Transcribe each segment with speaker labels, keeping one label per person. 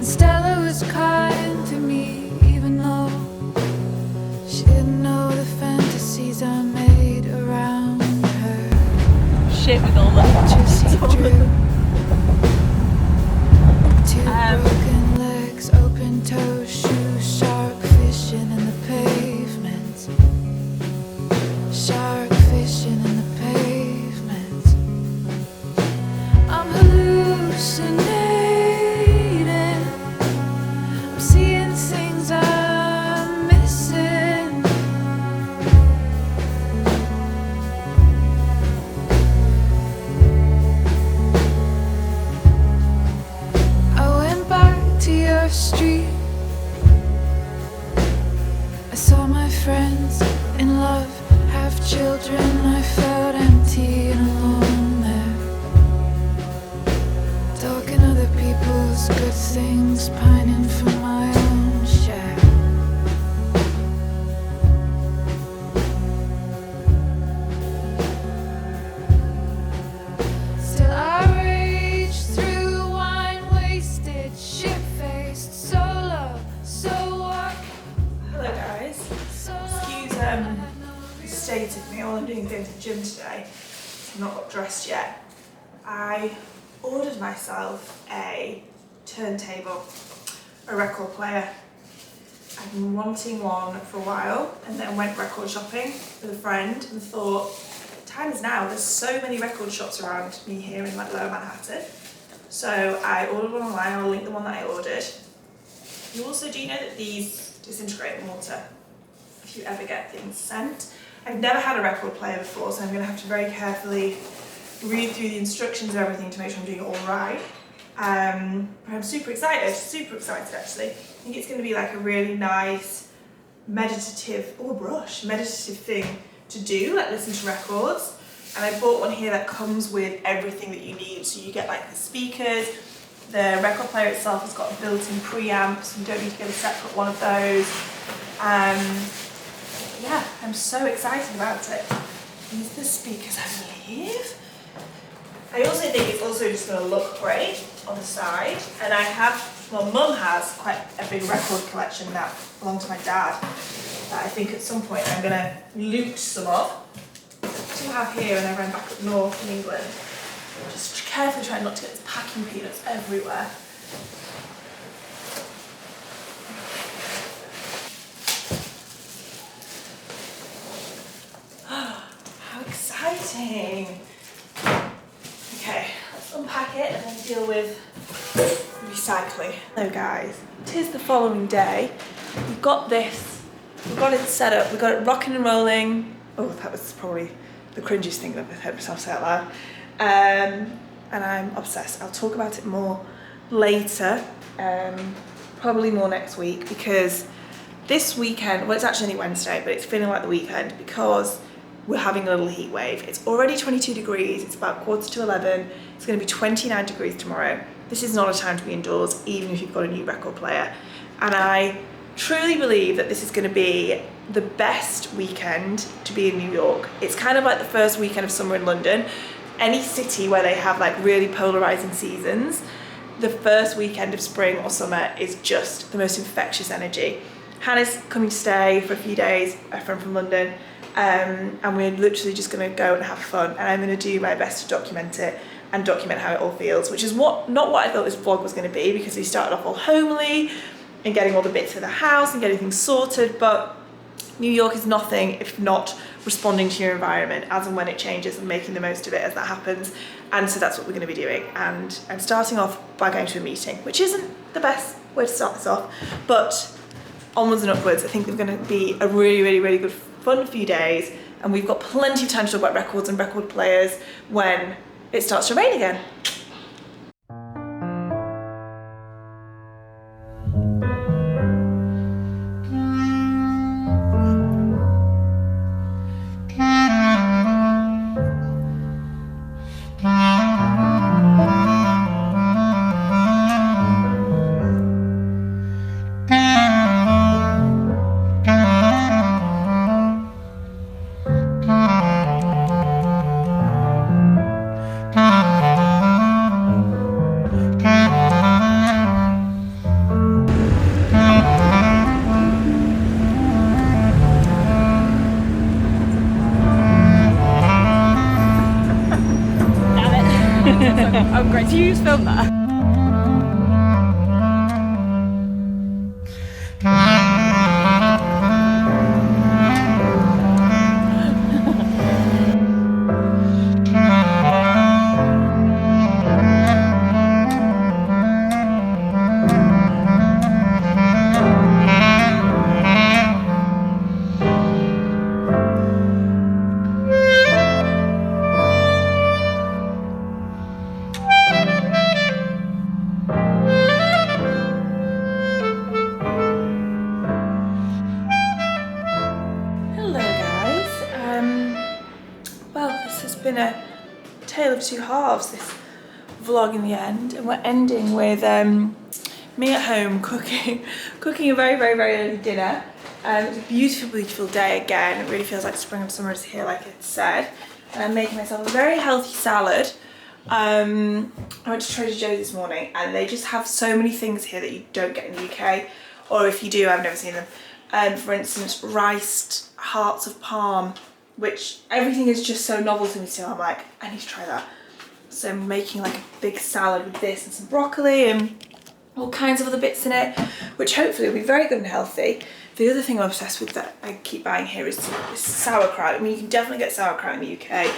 Speaker 1: Stella was kind to me, even though she didn't know the fantasies I made around her.
Speaker 2: Shit with all the
Speaker 1: Two broken legs, open toes, shoes, shark fishing in the pavement. Shark fishing in the pavement. I'm hallucinating. I'm seeing things I'm missing. I went back to your street. I saw my friends in love, have children. I felt empty and alone there. Talking other people's good things, pining for my own share. Still I rage through wine wasted, shit-faced, solo, so what?
Speaker 2: Hello guys. Excuse the state of me while I'm doing going to the gym today. I've not got dressed yet. I ordered myself a turntable, a record player. I've been wanting one for a while and then went record shopping with a friend and thought, time is now, there's so many record shops around me here in like Lower Manhattan. So I ordered one online, I'll link the one that I ordered. You also do know that these disintegrate in water if you ever get things sent. I've never had a record player before, so I'm going to have to very carefully read through the instructions and everything to make sure I'm doing it all right. But I'm super excited actually. I think it's going to be like a really nice meditative thing to do, like listen to records. And I bought one here that comes with everything that you need. So you get like the speakers, the record player itself has got a built-in preamp, so you don't need to get a separate one of those. Yeah, I'm so excited about it. These are the speakers, I believe. I also think it's also just going to look great on the side. And I have, well, Mum has quite a big record collection that belonged to my dad that I think at some point I'm going to loot some of to have here whenever I'm back up north in England. Just carefully trying not to get these packing peanuts everywhere. How exciting! Okay, let's unpack it and then deal with recycling. Hello guys, it is the following day. We've got this, we've got it set up, we've got it rocking and rolling. Oh, that was probably the cringiest thing I've ever heard myself say out loud. And I'm obsessed. I'll talk about it more later, probably more next week, because this weekend, well, it's actually only Wednesday, but it's feeling like the weekend because we're having a little heat wave. It's already 22 degrees, it's about 11:15. It's gonna be 29 degrees tomorrow. This is not a time to be indoors, even if you've got a new record player. And I truly believe that this is gonna be the best weekend to be in New York. It's kind of like the first weekend of summer in London. Any city where they have like really polarizing seasons, the first weekend of spring or summer is just the most infectious energy. Hannah's coming to stay for a few days, a friend from London, and we're literally just going to go and have fun, and I'm going to do my best to document it and document how it all feels, which is not what I thought this vlog was going to be, because we started off all homely and getting all the bits of the house and getting things sorted, but New York is nothing if not responding to your environment as and when it changes and making the most of it as that happens. And so that's what we're going to be doing. And I'm starting off by going to a meeting, which isn't the best way to start this off, but onwards and upwards. I think they're going to be a really good fun few days, and we've got plenty of time to talk about records and record players when it starts to rain again. great. So you just filmed that? Been a tale of two halves, this vlog in the end, and we're ending with me at home cooking a very early dinner. It's a beautiful day again. It really feels like spring and summer is here, like it said. And I'm making myself a very healthy salad. I went to Trader Joe's this morning and they just have so many things here that you don't get in the UK, or if you do, I've never seen them. For instance, riced hearts of parm, which everything is just so novel to me, so I'm like, I need to try that. So I'm making like a big salad with this and some broccoli and all kinds of other bits in it, which hopefully will be very good and healthy. The other thing I'm obsessed with that I keep buying here is sauerkraut. I mean, you can definitely get sauerkraut in the UK,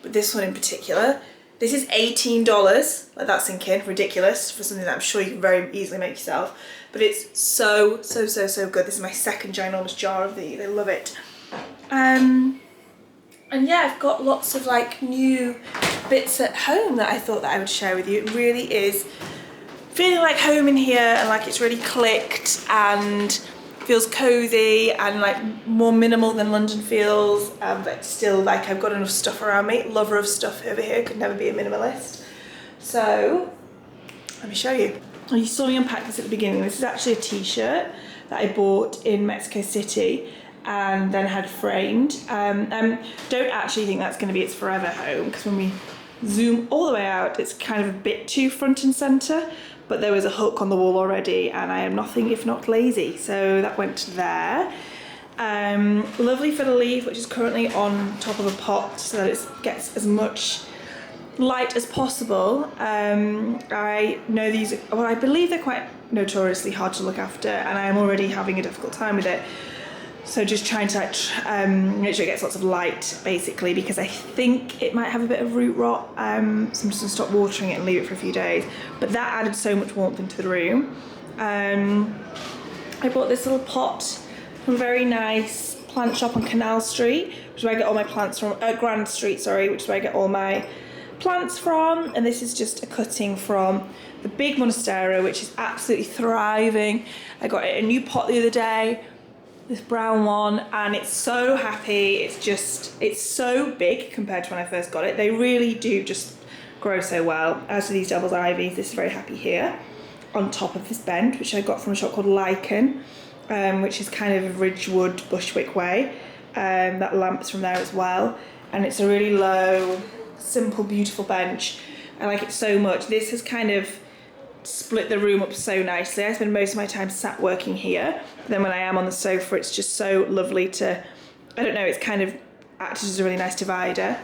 Speaker 2: but this one in particular, this is $18. Let that sink in. Ridiculous for something that I'm sure you can very easily make yourself. But it's so good. This is my second ginormous jar of these. I love it. And yeah, I've got lots of like new bits at home that I thought that I would share with you. It really is feeling like home in here, and like it's really clicked and feels cozy and like more minimal than London feels, but still like I've got enough stuff around me. Lover of stuff over here, could never be a minimalist. So let me show you. Oh, you saw me unpack this at the beginning. This is actually a t-shirt that I bought in Mexico City and then had framed. Don't actually think that's going to be its forever home, because when we zoom all the way out, it's kind of a bit too front and center, but there was a hook on the wall already and I am nothing if not lazy, so that went there. Lovely fiddle leaf, which is currently on top of a pot so that it gets as much light as possible. I know these, well, I believe they're quite notoriously hard to look after, and I am already having a difficult time with it. So just trying to make sure it gets lots of light, basically, because I think it might have a bit of root rot. So I'm just gonna stop watering it and leave it for a few days. But that added so much warmth into the room. I bought this little pot from a very nice plant shop on Canal Street, which is where I get all my plants from, Grand Street, sorry, which is where I get all my plants from. And this is just a cutting from the big Monstera, which is absolutely thriving. I got it a new pot the other day, this brown one, and it's so happy. It's so big compared to when I first got it. They really do just grow so well. As for these devil's ivies, this is very happy here on top of this bend, which I got from a shop called Lichen, which is kind of Ridgewood, Bushwick way. That lamp's from there as well, and it's a really low, simple, beautiful bench. I like it so much. This has kind of split the room up so nicely. I spend most of my time sat working here. Then when I am on the sofa, it's just so lovely to, I don't know, it's kind of acted as a really nice divider.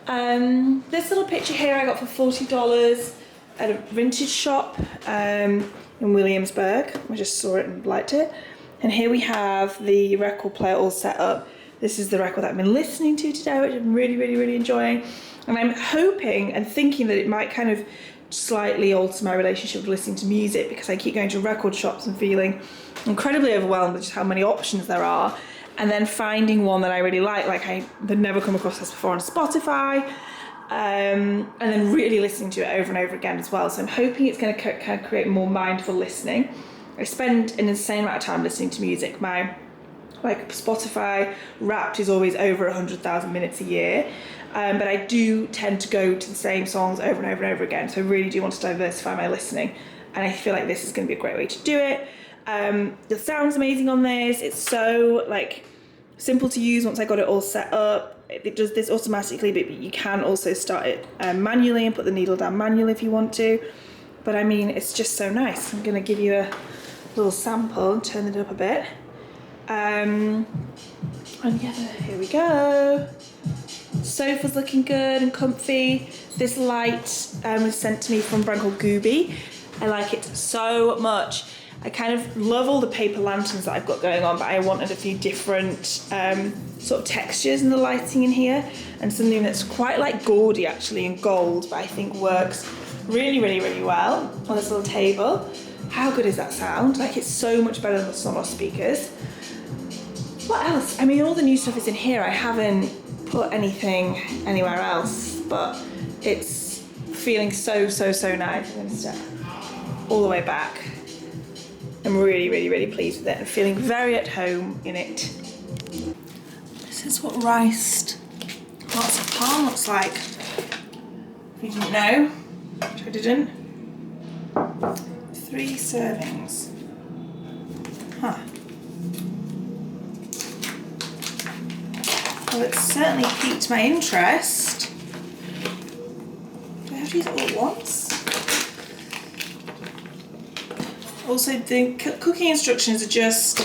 Speaker 2: This little picture here I got for $40 at a vintage shop in Williamsburg. I just saw it and liked it. And here we have the record player all set up. This is the record that I've been listening to today, which I'm really enjoying. And I'm hoping and thinking that it might kind of slightly alter my relationship with listening to music, because I keep going to record shops and feeling incredibly overwhelmed with just how many options there are, and then finding one that I really like I had never come across this before on Spotify, and then really listening to it over and over again as well. So I'm hoping it's going to kind of create more mindful listening. I spend an insane amount of time listening to music. My Spotify Wrapped is always over 100,000 minutes a year. But I do tend to go to the same songs over and over and over again. So I really do want to diversify my listening. And I feel like this is going to be a great way to do it. The sound's amazing on this. It's so simple to use once I got it all set up. It does this automatically, but you can also start it manually and put the needle down manually if you want to. But I mean, it's just so nice. I'm going to give you a little sample and turn it up a bit. And yeah, here we go. Sofa's looking good and comfy. This light was sent to me from a brand called Gooby. I like it so much. I kind of love all the paper lanterns that I've got going on, but I wanted a few different sort of textures in the lighting in here, and something that's quite like gaudy actually and gold, but I think works really, really, really well on this little table. How good is that sound? Like, it's so much better than the Sonos speakers. What else? I mean, all the new stuff is in here. I haven't put anything anywhere else, but it's feeling so, so, so nice. I'm gonna step all the way back. I'm really, really, really pleased with it and feeling very at home in it. This is what riced lots of palm looks like. If you didn't know, which I didn't. 3 servings. Huh. Well, it's certainly piqued my interest. Do I have to use it all at once? Also, the cooking instructions are just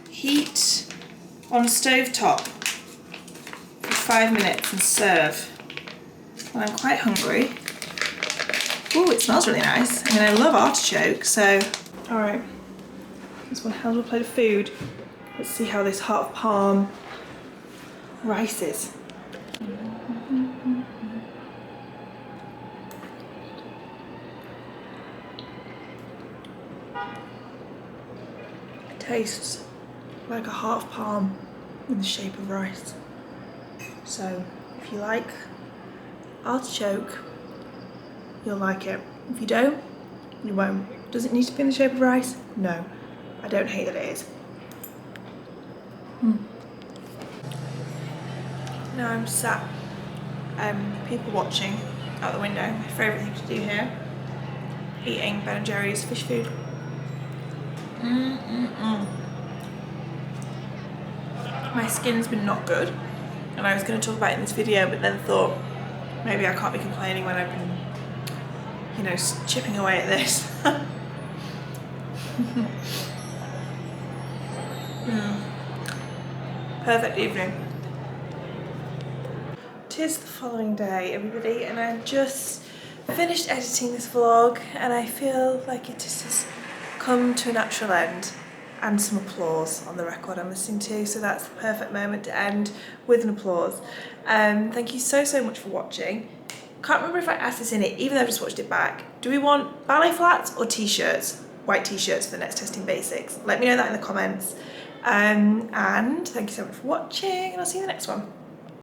Speaker 2: heat on stovetop for 5 minutes and serve. Well, I'm quite hungry. Oh, it smells really nice. I mean, I love artichoke, so... Alright, this one held a plate of food. Let's see how this heart of palm rice is. It tastes like a heart of palm in the shape of rice. So, if you like artichoke, you'll like it. If you don't, you won't. Does it need to be in the shape of rice? No. I don't hate that it is. Now I'm sat, people watching out the window. My favourite thing to do here, eating Ben & Jerry's fish food. My skin's been not good, and I was going to talk about it in this video, but then thought maybe I can't be complaining when I've been, you know, chipping away at this. Perfect evening. Tis the following day, everybody, and I've just finished editing this vlog, and I feel like it just has come to a natural end, and some applause on the record I'm listening to, so that's the perfect moment to end with an applause. Thank you so, so much for watching. Can't remember if I asked this in it, even though I just watched it back. Do we want ballet flats or t-shirts? White t-shirts for the next testing basics. Let me know that in the comments. And thank you so much for watching, and I'll see you in the next one.